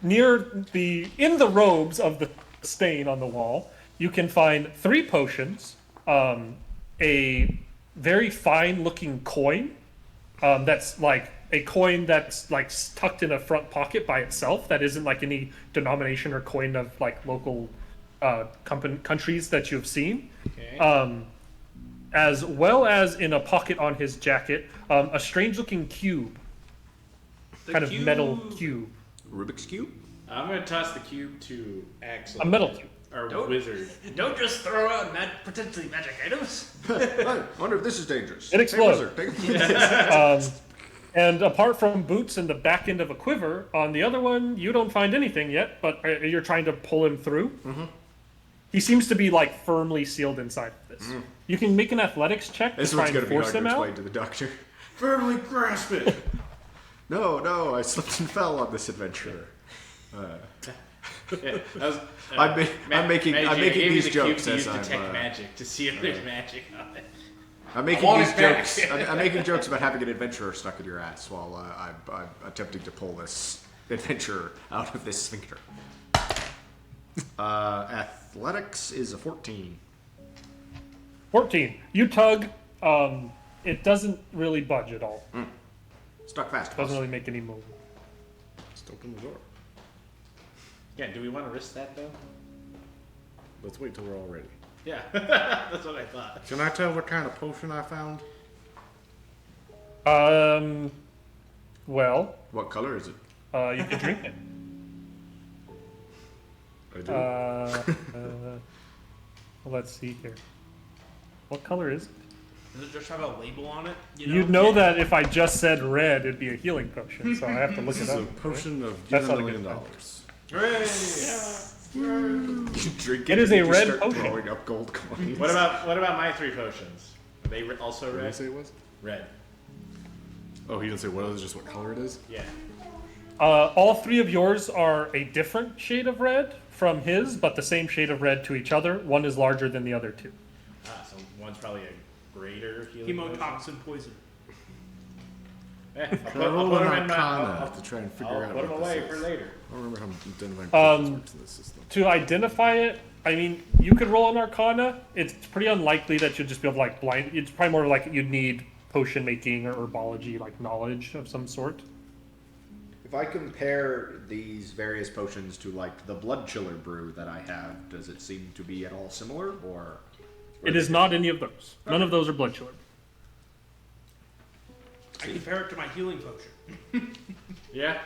in the robes of the stain on the wall, you can find 3 potions, a very fine-looking coin that's like a coin that's like tucked in a front pocket by itself. That isn't like any denomination or coin of like local countries that you've seen. Okay. As well as in a pocket on his jacket, a strange-looking cube, kind of metal cube. Rubik's Cube? I'm gonna toss the cube to Axel. A metal cube. Our wizard. Don't just throw out potentially magic items. I wonder if this is dangerous. It explodes. Hey, wizard, And apart from boots and the back end of a quiver, on the other one, you don't find anything yet, but you're trying to pull him through. Mm-hmm. He seems to be, like, firmly sealed inside of this. Mm. You can make an athletics check to try and force him out. This one's going to be hard to explain to the doctor. Firmly grasp it. No, I slipped and fell on this adventure. Yeah, I'm making these jokes as I'm detect magic to see if there's magic on it. I'm making these jokes. I'm making jokes about having an adventurer stuck in your ass while I'm attempting to pull this adventurer out of this sphincter. Athletics is a 14. 14. You tug. It doesn't really budge at all. Stuck fast. Doesn't really make any movement. Just open the door. Yeah, do we want to risk that though? Let's wait till we're all ready. Yeah, that's what I thought. Can I tell what kind of potion I found? Well, What color is it? you can drink it. I do. Let's see here. What color is it? Does it just have a label on it? You'd know that if I just said red, it'd be a healing potion, so I have to look This it is up. a potion of That's $1 not a million. good You drink It is a and you red start potion. throwing up gold coins. What about my 3 potions? Are they also What did I red? say it was? Red. Oh, he didn't say what it is, just what color it is? Yeah. All 3 of yours are a different shade of red from his, but the same shade of red to each other. One is larger than the other 2. So one's probably a greater healing potion. Hemotoxin poison. Yeah, Can I roll an arcana to try and figure I'll out put them what away this for is? later. I don't remember how identifying potions works in this system. To identify it, I mean, you could roll an arcana. It's pretty unlikely that you'll just be able to, like, blind. It's probably more like you'd need potion making or herbology, like, knowledge of some sort. If I compare these various potions to like the blood chiller brew that I have, does it seem to be at all similar, or? It is not any of those. None of those are blood chiller. I compare it to my healing potion. Yeah.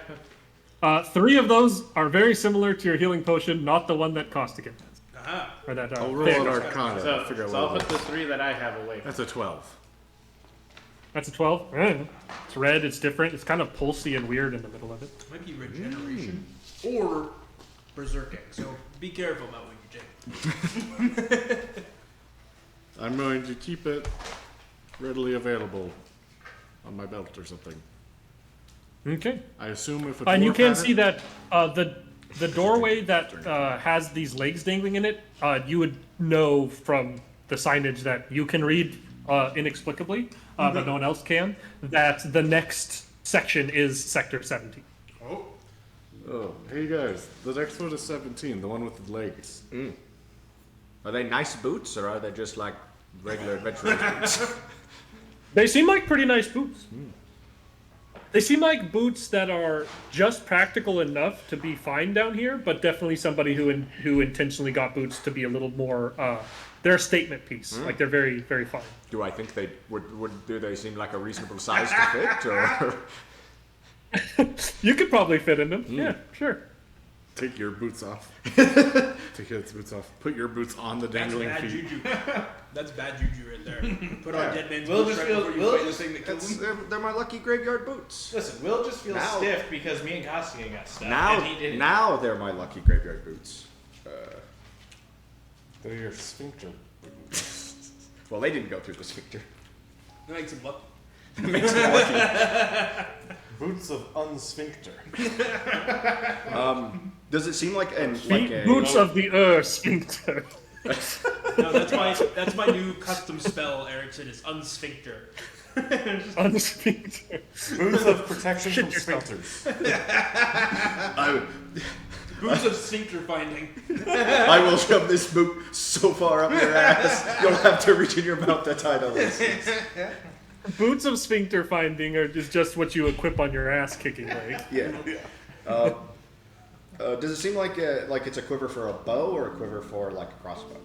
3 of those are very similar to your healing potion, not the one that Costigan has. Aha. Or that, I'll roll Faye an has. Arcana. So, figure out so I'll what put it the is. 3 that I have away. That's a 12. That's a 12. It's red, it's different. It's kind of pulsy and weird in the middle of it. Might be regeneration or berserking. So be careful about what you take. I'm going to keep it readily available on my belt or something. Okay. I assume if a And you dwarf can had see it- that the doorway that has these legs dangling in it, you would know from the signage that you can read inexplicably, but no one else can, that the next section is Sector 17. Oh, hey guys, the next one is 17, the one with the legs. Are they nice boots, or are they just like regular adventurers boots? They seem like pretty nice boots. They seem like boots that are just practical enough to be fine down here, but definitely somebody who intentionally got boots to be a little more. They're a statement piece. Like they're very, very fine. Do I think they would? Do they seem like a reasonable size to fit, or? You could probably fit in them. Yeah, sure. Take your boots off. Take your boots off. Put your boots on the That's dangling bad feet. juju. That's bad juju right there. Put on dead man's We'll boots just right feel- before you we'll fight just- this thing that kills That's, him. they're my lucky graveyard boots. Listen, Will just feels Now- stiff because me and Costigan got stuck. Now, and he didn't. now they're my lucky graveyard boots. They're your sphincter boots. Well, they didn't go through the sphincter. That makes him lucky. Makes me lucky. Boots of unsphincter. Does it seem like an Feet, like a boots of the sphincter. No, that's my new custom spell, Erickson, is unsphincter. Unsphincter. Boots of protection Shit from yourself. sphincters. Boots of sphincter finding. I will shove this boot so far up your ass, you'll have to reach in your mouth to tie the list. Boots of sphincter finding is just what you equip on your ass kicking leg. Yeah. Does it seem like it's a quiver for a bow or a quiver for like a crossbow?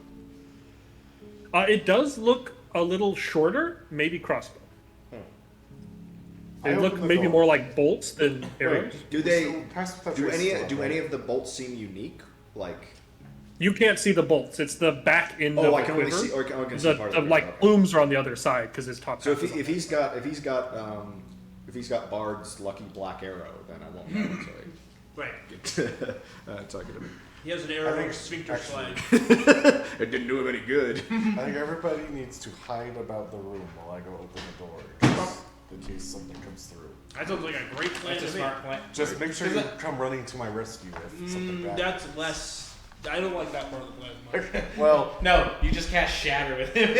It does look a little shorter, maybe crossbow. They I look opened the maybe door. more like bolts than arrows. Do they? So, pass that Do trace any still, do right? any of the bolts seem unique? Like You can't see the bolts. It's the back end of I the can only quiver. see. Or I can see The, part the of the like quiver, okay. plumes are on the other side because his top So half is on if he's got Bard's lucky black arrow, then I won't know until Right. I talk to him. He has an I arrow think sphincter actually- slide. It didn't do him any good. I think everybody needs to hide about the room while I go open the door. In case something comes through. That sounds like a great plan That's a to me. smart plan. Just make sure you come running to my rescue if something bad. That's less. I don't like that part of the plan as much. Well, No, you just cast Shatter with him.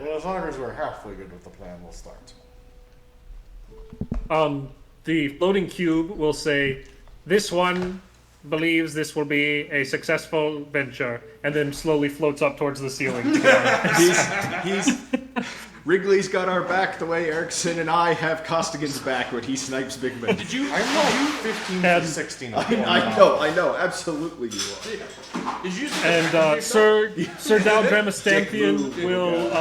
well, as long as we're halfway good with the plan, we'll start. The floating cube will say, "This one believes this will be a successful venture," and then slowly floats up towards the ceiling. He's Wrigley's got our back the way Erickson and I have Costigan's back when he snipes big men. Did you? I'm like 15 to And- 16. I know, absolutely you are. Did you? And Sir Dal Dramastanthian Jack will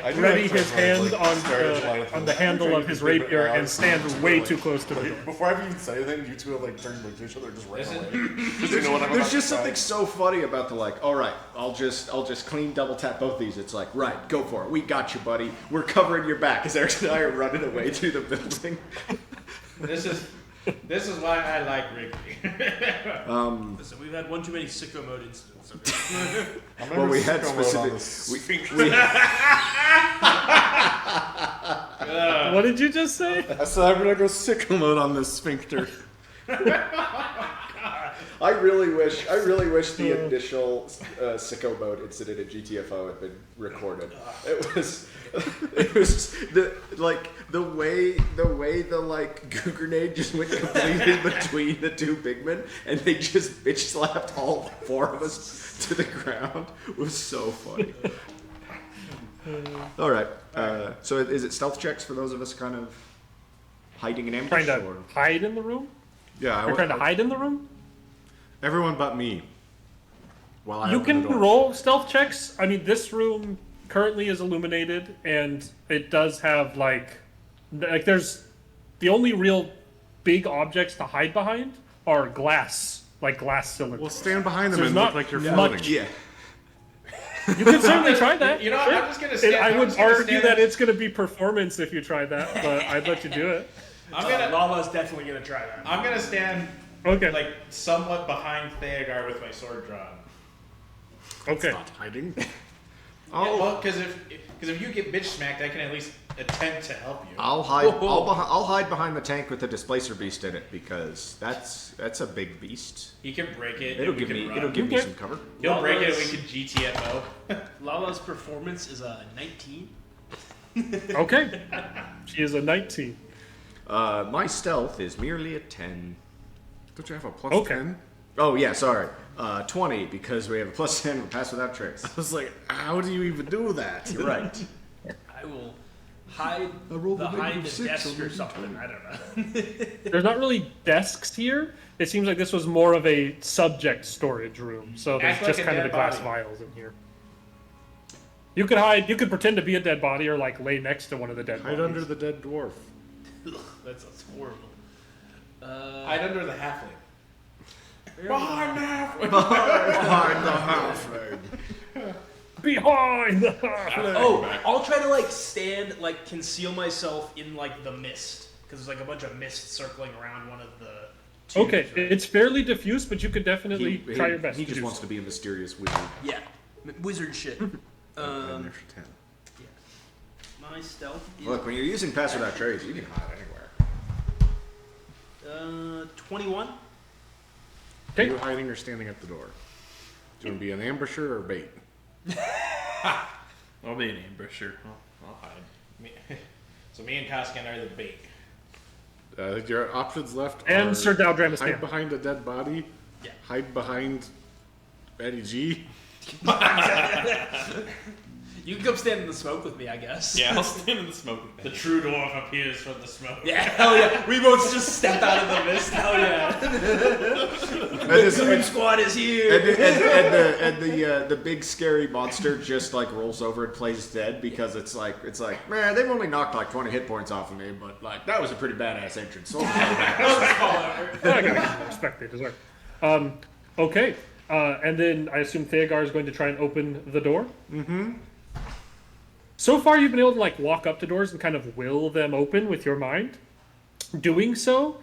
I do ready actually his have, hand like, on disparage line the handle of his rapier and stand way too close to the door. Before I even say anything, you two have like turned like to each other and just ran This is- away. Just you know what I'm about There's to just say. something so funny about the like, all right, I'll just clean double tap both these. It's like, right, go for it. We got you, buddy. We're covering your back as Erickson and I are running away through the building. This is why I like Wrigley. Listen, we've had one too many sicko mode incidents. I'm Well, gonna we had sicko mode on specific. this We, sphincter. What did you just say? I said I'm gonna go sicko mode on this sphincter. I really wish the initial sicko mode incident at GTFO had been recorded. It was the way the like goo grenade just went completely between the two big men, and they just bitch slapped all four of us to the ground. Was so funny. All right. So is it stealth checks for those of us kind of Hiding in Trying ambush? to Or? hide in the room? Yeah, You're trying to hide in the room? Everyone but me. While I You open can the door. roll stealth checks. I mean, this room currently is illuminated, and it does have like there's the only real big objects to hide behind are glass, like glass cylinders. Well, stand behind them There's and not look like you're much- floating. Yeah. You can certainly try that. You know, sure. I'm just gonna stand. I I'm would just gonna argue stand- that it's going to be performance if you tried that, but I'd let you do it. I'm gonna. Lala's definitely gonna try that. I'm gonna stand Okay. like somewhat behind Theogar with my sword drawn. Okay. Not hiding. Yeah, well, because if you get bitch smacked, I can at least attempt to help you. I'll hide. I'll hide behind the tank with the displacer beast in it because that's a big beast. He can break it. It'll and we give can me run. it'll give me Okay. some cover. He'll break it. Lala's- We can GTFO. Lala's performance is a 19. Okay. She is a 19. My stealth is merely a 10. Don't you have a plus Okay. 10? Oh yeah, sorry. 20 because we have a plus 10 and pass without trace. I was like, how do you even do that? You're right. I will hide I rolled a behind negative the 6 desk on or the something. I don't know. There's not really desks here. It seems like this was more of a subject storage room. So there's Act like just a kind of the dead glass body. vials in here. You could hide. You could pretend to be a dead body or like lay next to one of the dead Hide bodies. under the dead dwarf. That sounds horrible. Hide under the halfling. Behind the halfling. Behind the halfling. Oh, I'll try to like stand, like conceal myself in like the mist because there's like a bunch of mist circling around one of the. Tubes, Okay, right? it's fairly diffuse, but you could definitely try your best. He to just do wants so. to be a mysterious wizard. Yeah, wizard shit. An extra 10. My stealth is Look, when you're using pass without trace, you can hide anywhere. 21. Are Okay. you hiding or standing at the door? Do you want to be an ambusher or bait? I'll be an ambusher. I'll hide. So me and Koskin are the bait. Your options left And are Sir Daldram is hide stand. behind a dead body, Yeah. hide behind Eddie G. You can come stand in the smoke with me, I guess. Yeah, I'll stand in the smoke. The true dwarf appears from the smoke. Yeah, hell yeah. We both just step out of the mist. Hell yeah. The Goon Squad is here. And the big scary monster just like rolls over and plays dead because it's like man, they've only knocked like 20 hit points off of me, but like that was a pretty badass entrance. So I gotta give them respect they deserve. Okay, and then I assume Theogar is going to try and open the door. Mm-hmm. So far, you've been able to like walk up to doors and kind of will them open with your mind. Doing so,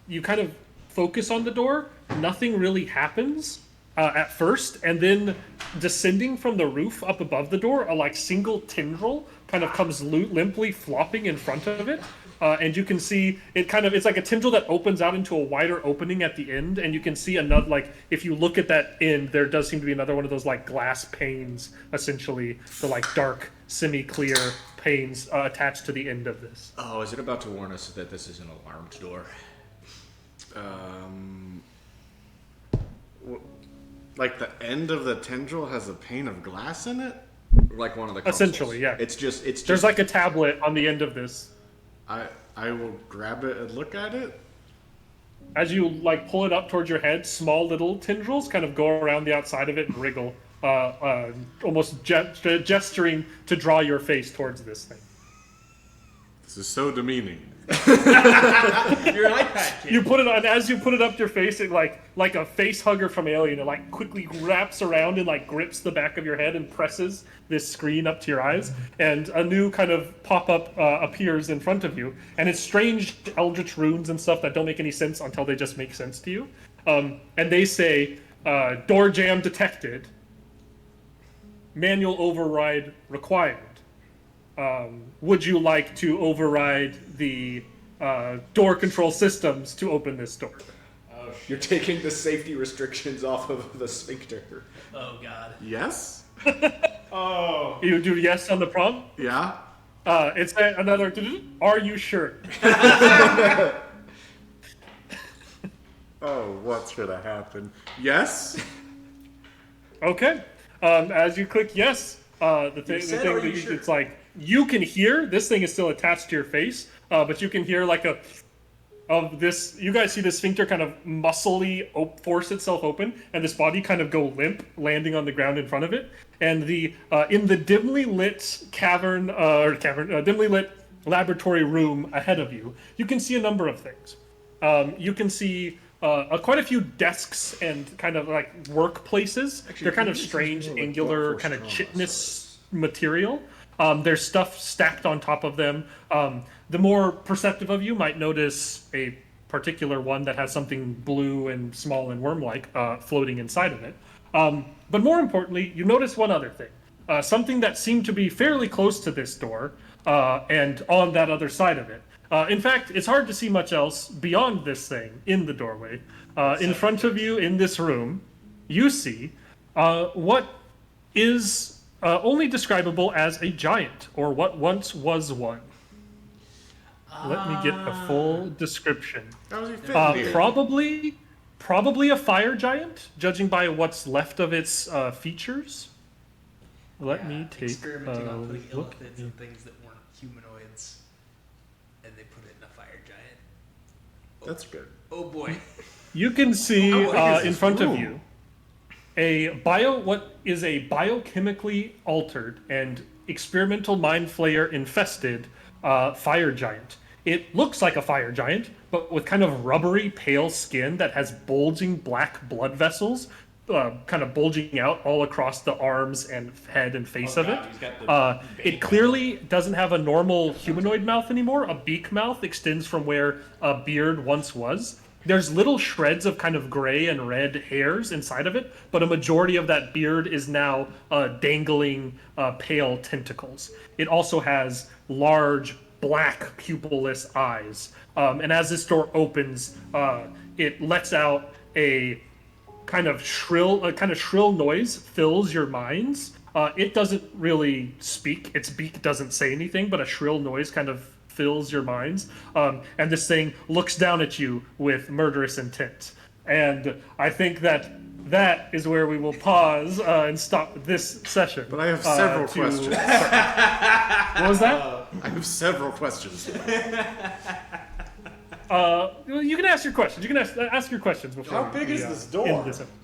you kind of focus on the door. Nothing really happens at first, and then descending from the roof up above the door, a like single tendril kind of comes limply flopping in front of it. And you can see it's like a tendril that opens out into a wider opening at the end, and you can see another, like, if you look at that end, there does seem to be another one of those, like, glass panes, essentially, the, like, dark, semi-clear panes attached to the end of this. oh, is it about to warn us that this is an alarmed door? Like the end of the tendril has a pane of glass in it? Like one of the consoles. Essentially, yeah. It's just There's, like, a tablet on the end of this. I will grab it and look at it. As you, like, pull it up towards your head, small little tendrils kind of go around the outside of it and wriggle, almost gesturing to draw your face towards this thing. This is so demeaning. You're an iPad kid. You put it on, as you put it up to your face, it like a face hugger from Alien, it like quickly wraps around and like grips the back of your head and presses this screen up to your eyes, and a new kind of pop-up appears in front of you, and it's strange eldritch runes and stuff that don't make any sense until they just make sense to you. And they say, door jam detected, manual override required. Would you like to override the door control systems to open this door? Oh shit. You're taking the safety restrictions off of the sphincter. Oh god. Yes? Oh. You do yes on the prompt? Yeah? It's another, are you sure? Oh, what's gonna happen? Yes? Okay. As you click yes, the thing said, that "Are you sure?" it's like you can hear this thing is still attached to your face, but you can hear like a of this. You guys see the sphincter kind of muscly force itself open, and this body kind of go limp, landing on the ground in front of it. And the in the dimly lit dimly lit laboratory room ahead of you, you can see a number of things. You can see quite a few desks and kind of like workplaces. They're kind of strange, angular, kind of chitinous material. There's stuff stacked on top of them. The more perceptive of you might notice a particular one that has something blue and small and worm-like floating inside of it. But more importantly, you notice one other thing. Something that seemed to be fairly close to this door and on that other side of it. In fact, it's hard to see much else beyond this thing in the doorway. In front of you in this room, you see what is only describable as a giant, or what once was one. Let me get a full description. How does he fit in here? Probably a fire giant, judging by what's left of its features. Let me take experimenting on putting look. elephants and things that weren't humanoids, and they put it in a fire giant. That's good. Oh boy. You can see How big is in this front room? of you what is a biochemically altered and experimental Mind Flayer infested fire giant. It looks like a fire giant, but with kind of rubbery, pale skin that has bulging black blood vessels, kind of bulging out all across the arms and head and face of God, it. he's got the It clearly doesn't have a normal humanoid mouth anymore. A beak mouth extends from where a beard once was. There's little shreds of kind of gray and red hairs inside of it, but a majority of that beard is now dangling pale tentacles. It also has large black pupilless eyes. And as this door opens, it lets out a kind of shrill noise, fills your minds. It doesn't really speak. Its beak doesn't say anything, but a shrill noise kind of fills your minds. And this thing looks down at you with murderous intent. And I think that is where we will pause and stop this session. But I have several questions. What was that? I have several questions. You can ask your questions. You can ask your questions before. How big we, is this door? end this episode.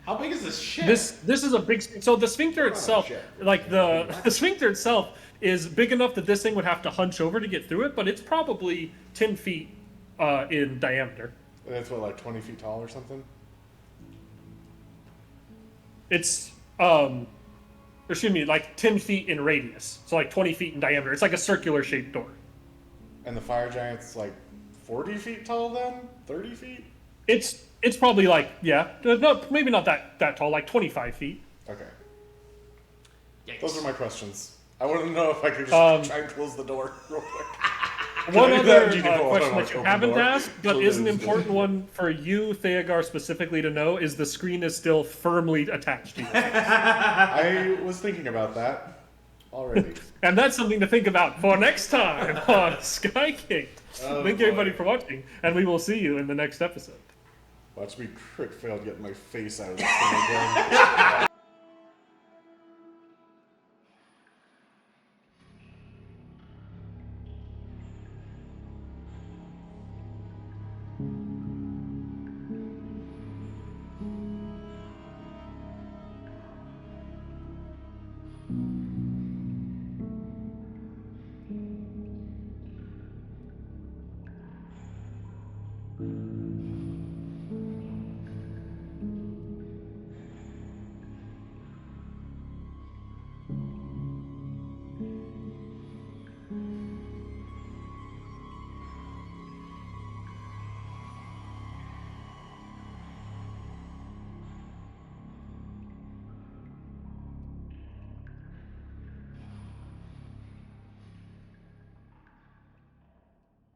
How big is this shit? This is a big. So the sphincter itself, like the sphincter itself, is big enough that this thing would have to hunch over to get through it. But it's probably 10 feet in diameter. And it's what, like 20 feet tall or something? It's excuse me, like 10 feet in radius. So like 20 feet in diameter. It's like a circular shaped door. And the fire giant's like 40 feet tall then? 30 feet? It's probably like, yeah, no, maybe not that tall, like 25 feet. Okay. Yikes. Those are my questions. I want to know if I could just try and close the door real quick. One I do other that in GTFO if I question want that to you open the haven't door? asked, but Close is an it. important one for you, Theogar, specifically to know, is the screen is still firmly attached to you. I was thinking about that already. And that's something to think about for next time on Skygate. Oh, Thank you, everybody, boy. for watching, and we will see you in the next episode. Watch me crit fail to get my face out of this thing again.